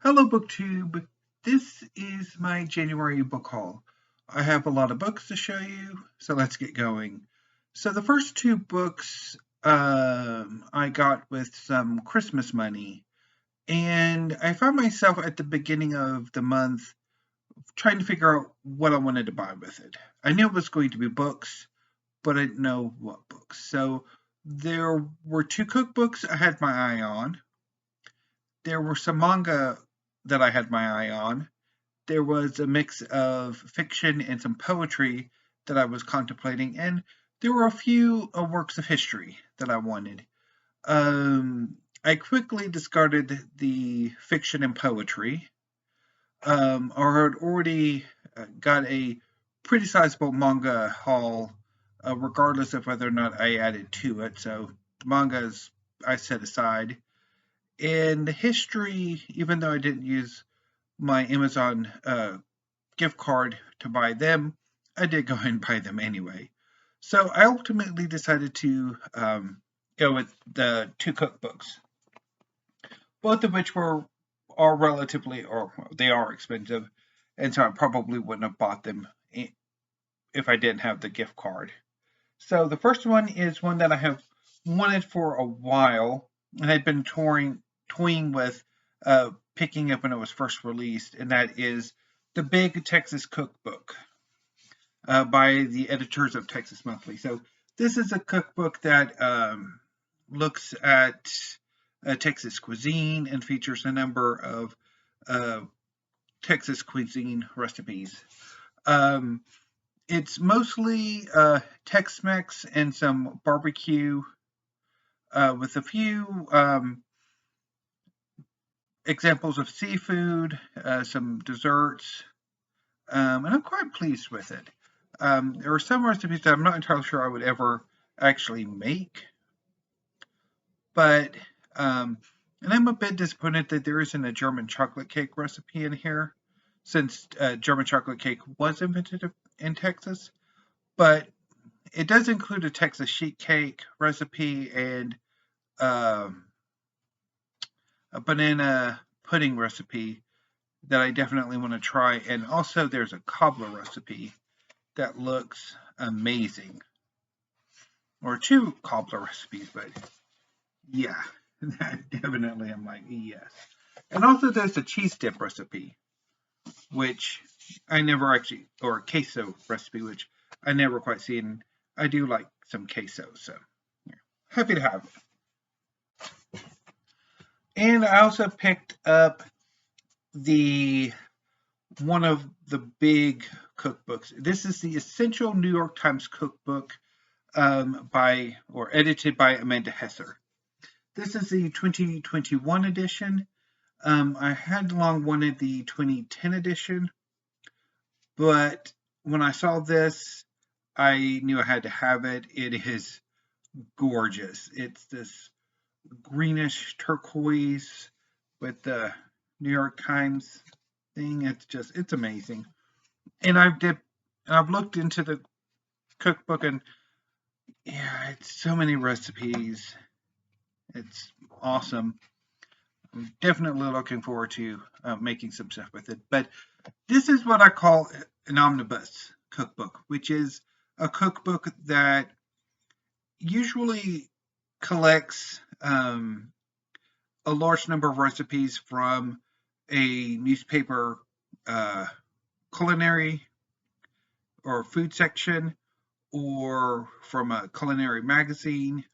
Hello, BookTube. This is my January book haul. I have a lot of books to show you, so let's get going. So the first two books I got with some Christmas money, and I found myself at the beginning of the month trying to figure out what I wanted to buy with it. I knew it was going to be books, but I didn't know what books. So there were two cookbooks I had my eye on. There were some manga that I had my eye on. There was a mix of fiction and some poetry that I was contemplating, and there were a few works of history that I wanted. I quickly discarded the fiction and poetry, or had already got a pretty sizable manga haul, regardless of whether or not I added to it. So mangas I set aside. And the history, even though I didn't use my Amazon gift card to buy them, I did go ahead and buy them anyway. So I ultimately decided to go with the two cookbooks, both of which are relatively, or they are expensive, and so I probably wouldn't have bought them if I didn't have the gift card. So the first one is one that I have wanted for a while, and I'd been toying with picking up when it was first released, and that is The Big Texas Cookbook by the editors of Texas Monthly. So this is a cookbook that looks at Texas cuisine and features a number of Texas cuisine recipes. It's mostly Tex-Mex and some barbecue, with a few examples of seafood, some desserts, and I'm quite pleased with it. There are some recipes that I'm not entirely sure I would ever actually make, but and I'm a bit disappointed that there isn't a German chocolate cake recipe in here, since German chocolate cake was invented in Texas, but it does include a Texas sheet cake recipe and a banana pudding recipe that I definitely want to try. And also there's a cobbler recipe that looks amazing. Or two cobbler recipes, but yeah, that definitely I'm like, yes. And also there's a cheese dip recipe, which I never actually, or a queso recipe, which I never quite seen. I do like some queso, so yeah, happy to have it. And I also picked up one of the big cookbooks. This is the Essential New York Times Cookbook, edited by Amanda Hesser. This is the 2021 edition. I had long wanted the 2010 edition, but when I saw this, I knew I had to have it. It is gorgeous. It's this greenish turquoise with the New York Times thing. It's amazing. And I've looked into the cookbook, and yeah, it's so many recipes. It's awesome. I'm definitely looking forward to making some stuff with it. But this is what I call an omnibus cookbook, which is a cookbook that usually collects a large number of recipes from a newspaper culinary or food section, or from a culinary magazine,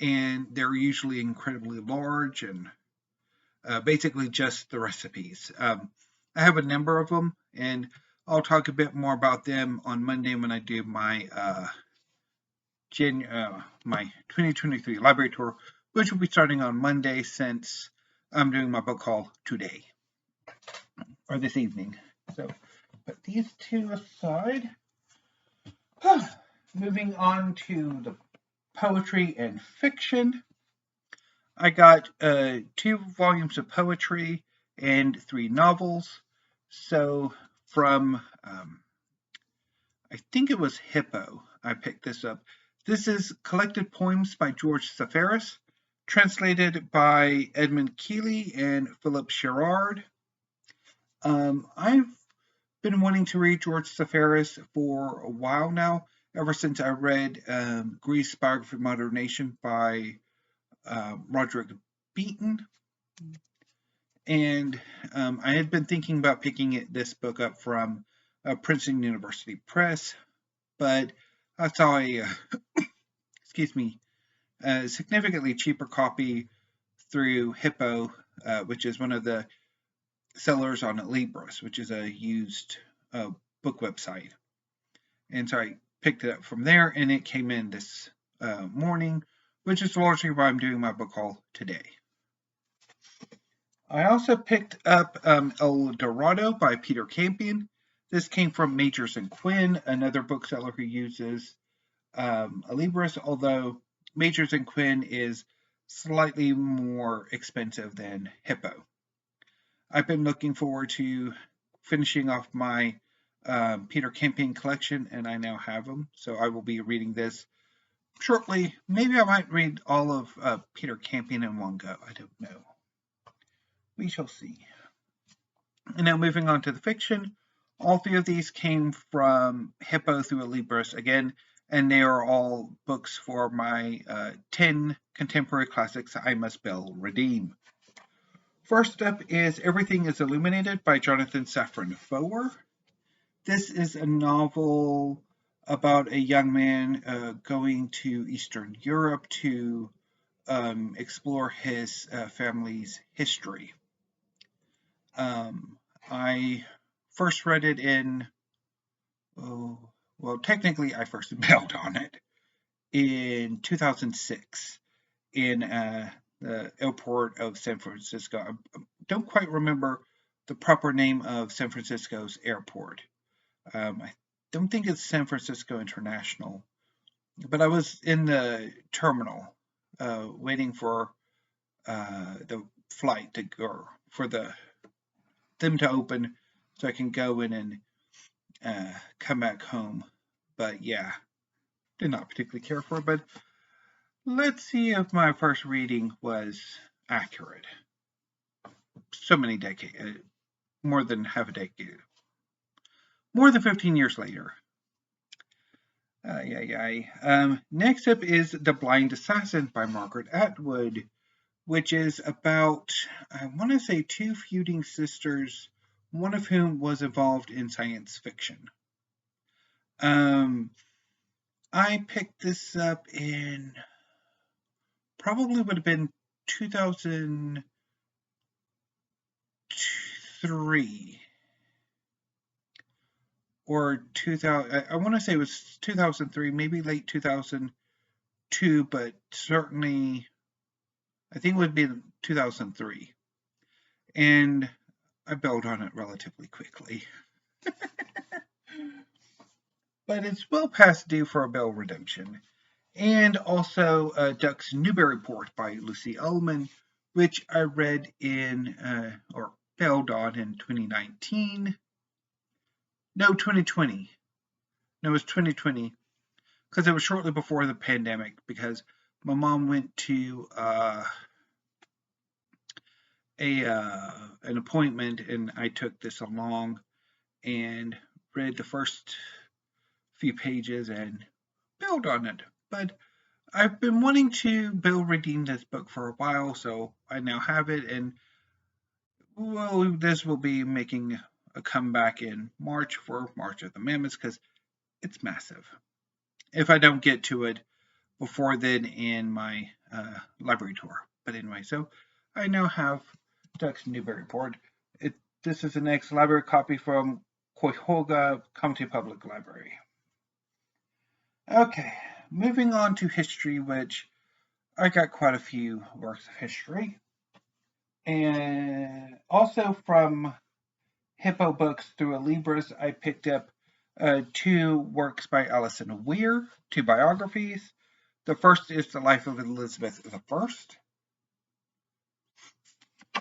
and they're usually incredibly large and basically just the recipes. I have a number of them, and I'll talk a bit more about them on Monday when I do my my 2023 library tour, which will be starting on Monday, since I'm doing my book haul today, or this evening. So put these two aside. Moving on to the poetry and fiction. I got 2 volumes of poetry and 3 novels. So from, I think it was Hippo, I picked this up. This is Collected Poems by George Seferis. translated by Edmund Keeley and Philip Sherrard. I've been wanting to read George Seferis for a while now, ever since I read Greece Biography of Modern Nation by Roderick Beaton. And I had been thinking about picking this book up from Princeton University Press, but I saw a, a significantly cheaper copy through Hippo, which is one of the sellers on Libris, which is a used book website. And so I picked it up from there, and it came in this morning, which is largely why I'm doing my book haul today. I also picked up El Dorado by Peter Campion. This came from Majors and Quinn, another bookseller who uses Libris, although Majors and Quinn is slightly more expensive than Hippo. I've been looking forward to finishing off my Peter Campion collection, and I now have them, so I will be reading this shortly. Maybe I might read all of Peter Campion in one go. I don't know. We shall see. And now moving on to the fiction. All three of these came from Hippo through Libris again, and they are all books for my 10 contemporary classics I must bill redeem. First up is Everything is Illuminated by Jonathan Safran Foer. This is a novel about a young man going to Eastern Europe to explore his family's history. I first read it in, technically I first bailed on it in 2006 in the airport of San Francisco. I don't quite remember the proper name of San Francisco's airport. I don't think it's San Francisco International, but I was in the terminal waiting for the flight to go, for them to open so I can go in and come back home. But yeah, did not particularly care for it, but let's see if my first reading was accurate. So many decades, more than half a decade, more than 15 years later. Next up is The Blind Assassin by Margaret Atwood, which is about, I want to say, two feuding sisters, one of whom was involved in science fiction. I picked this up in, probably would have been 2003 or 2000. I want to say it was 2003, maybe late 2002, but certainly I think it would be 2003. And I bailed on it relatively quickly. But it's well past due for a bail redemption. And also Duck's Newburyport by Lucy Ellman, which I read in, or bailed on in 2019. No, 2020. No, it was 2020. Because it was shortly before the pandemic, because my mom went to an appointment, and I took this along and read the first few pages and bailed on it. But I've been wanting to bail redeem this book for a while, so I now have it, and well, this will be making a comeback in March for March of the Mammoths, because it's massive. If I don't get to it before then in my library tour. But anyway, so I now have Duck's Newburyport. This is the next library copy from Cuyahoga County Public Library. Okay, moving on to history, which I got quite a few works of history. And also from Hippo Books through Libris, I picked up two works by Alison and Weir, two biographies. The first is The Life of Elizabeth I.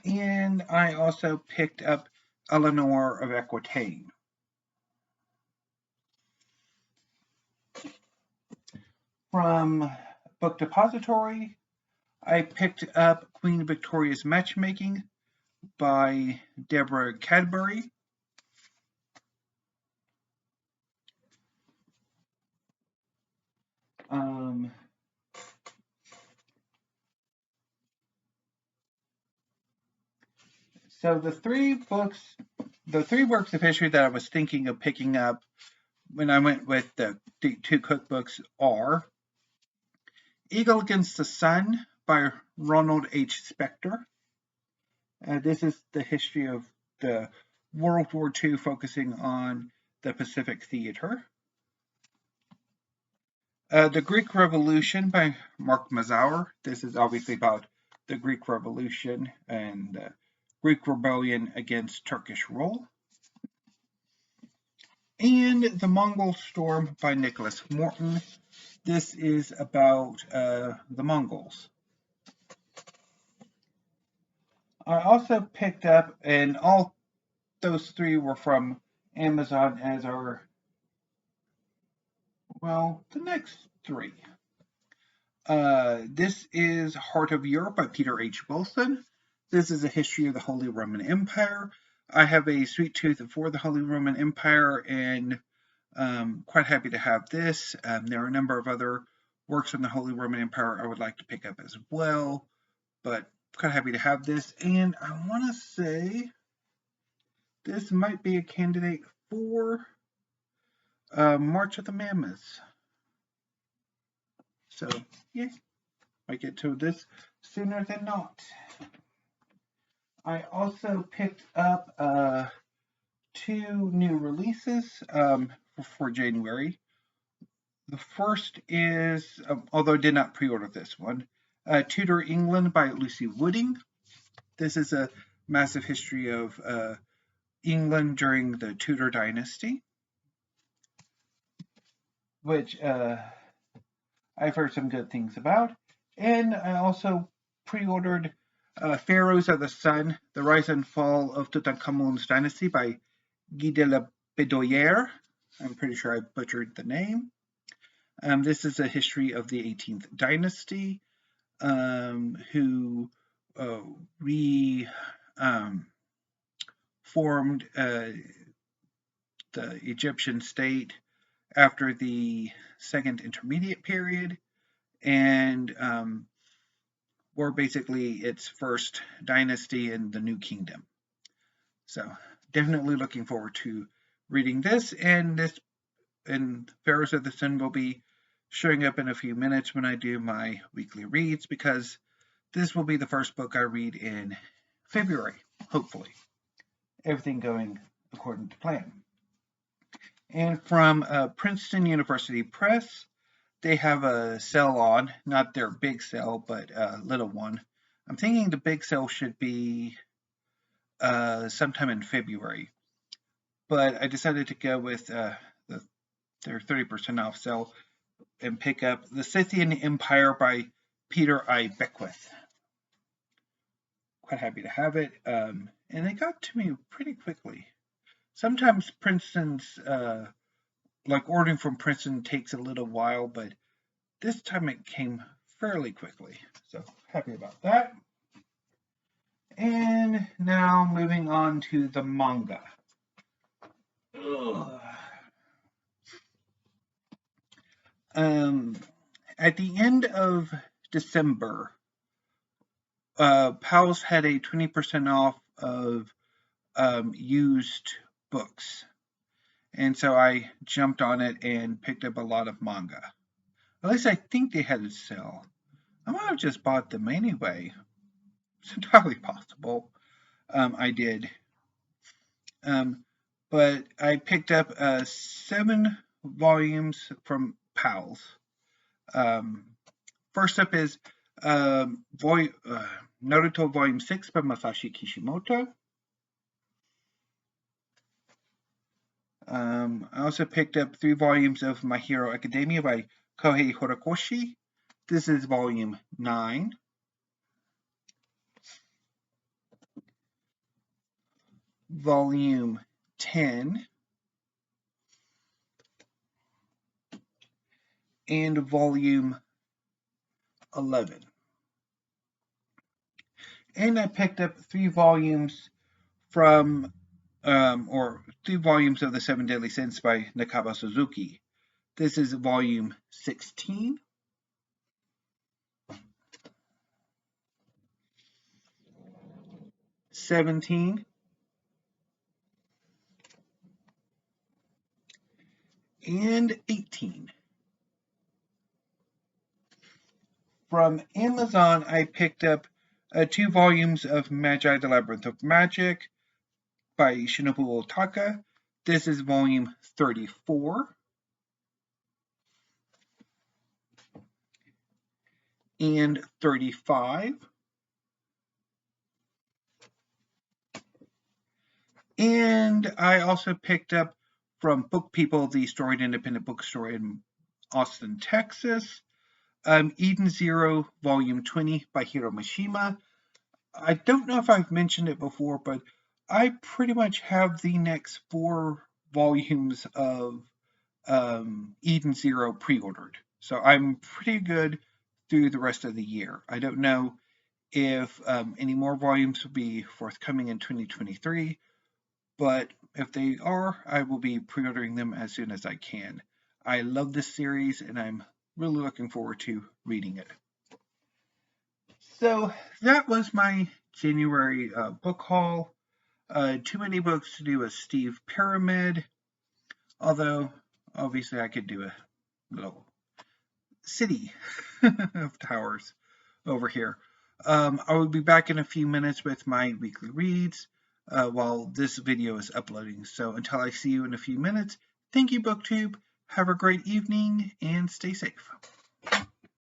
And I also picked up Eleanor of Aquitaine. From Book Depository, I picked up Queen Victoria's Matchmaking by Deborah Cadbury. So the three works of history that I was thinking of picking up when I went with the two cookbooks are Eagle Against the Sun by Ronald H. Spector. This is the history of the World War II, focusing on the Pacific theater. The Greek Revolution by Mark Mazower. This is obviously about the Greek Revolution and the Greek rebellion against Turkish rule. And The Mongol Storm by Nicholas Morton. This is about the Mongols. I also picked up, and all those three were from Amazon, as are, well, the next three. This is Heart of Europe by Peter H. Wilson. This is a history of the Holy Roman Empire. I have a sweet tooth for the Holy Roman Empire, and quite happy to have this. There are a number of other works on the Holy Roman Empire I would like to pick up as well, but quite happy to have this. And I want to say this might be a candidate for March of the Mammoths. So, yeah, I get to this sooner than not. I also picked up two new releases for January. The first is, although I did not pre-order this one, Tudor England by Lucy Wooding. This is a massive history of England during the Tudor dynasty, which I've heard some good things about. And I also pre-ordered Pharaohs of the Sun, The Rise and Fall of Tutankhamun's Dynasty by Guy De La Bedoyere. I'm pretty sure I butchered the name. This is a history of the 18th dynasty, who formed the Egyptian state after the Second Intermediate Period, and were basically its first dynasty in the New Kingdom. So definitely looking forward to reading this, and Pharaohs of the Sun will be showing up in a few minutes when I do my weekly reads, because this will be the first book I read in February, hopefully. Everything going according to plan. And from Princeton University Press, they have a sale on, not their big sale, but a little one. I'm thinking the big sale should be sometime in February, but I decided to go with their 30% off sale and pick up The Scythian Empire by Peter I. Beckwith. Quite happy to have it, and it got to me pretty quickly. Sometimes Princeton's, like ordering from Princeton takes a little while, but this time it came fairly quickly, so happy about that. And now moving on to the manga. At the end of December, Powell's had a 20% off of used books, and so I jumped on it and picked up a lot of manga. At least I think they had a sale. I might have just bought them anyway. It's entirely possible. I did. But I picked up 7 volumes from Powell's. First up is Naruto Volume 6 by Masashi Kishimoto. I also picked up 3 volumes of My Hero Academia by Kohei Horikoshi. This is Volume 9. Volume 10. And Volume 11. And I picked up 3 volumes from, or 3 volumes of The Seven Deadly Sins by Nakaba Suzuki. This is volume 16. 17, and 18. From Amazon, I picked up 2 volumes of Magi, the Labyrinth of Magic by Shinobu Otaka. This is volume 34. And 35. And I also picked up from Book People, the storied independent bookstore in Austin, Texas, Eden Zero, Volume 20 by Hiro Mishima. I don't know if I've mentioned it before, but I pretty much have the next 4 volumes of Eden Zero pre-ordered. So I'm pretty good through the rest of the year. I don't know if any more volumes will be forthcoming in 2023, but if they are, I will be pre-ordering them as soon as I can. I love this series, and I'm really looking forward to reading it. So that was my January book haul. Too many books to do a Steve Pyramid, although obviously I could do a little city of towers over here. I will be back in a few minutes with my weekly reads while this video is uploading. So until I see you in a few minutes, thank you, BookTube. Have a great evening and stay safe.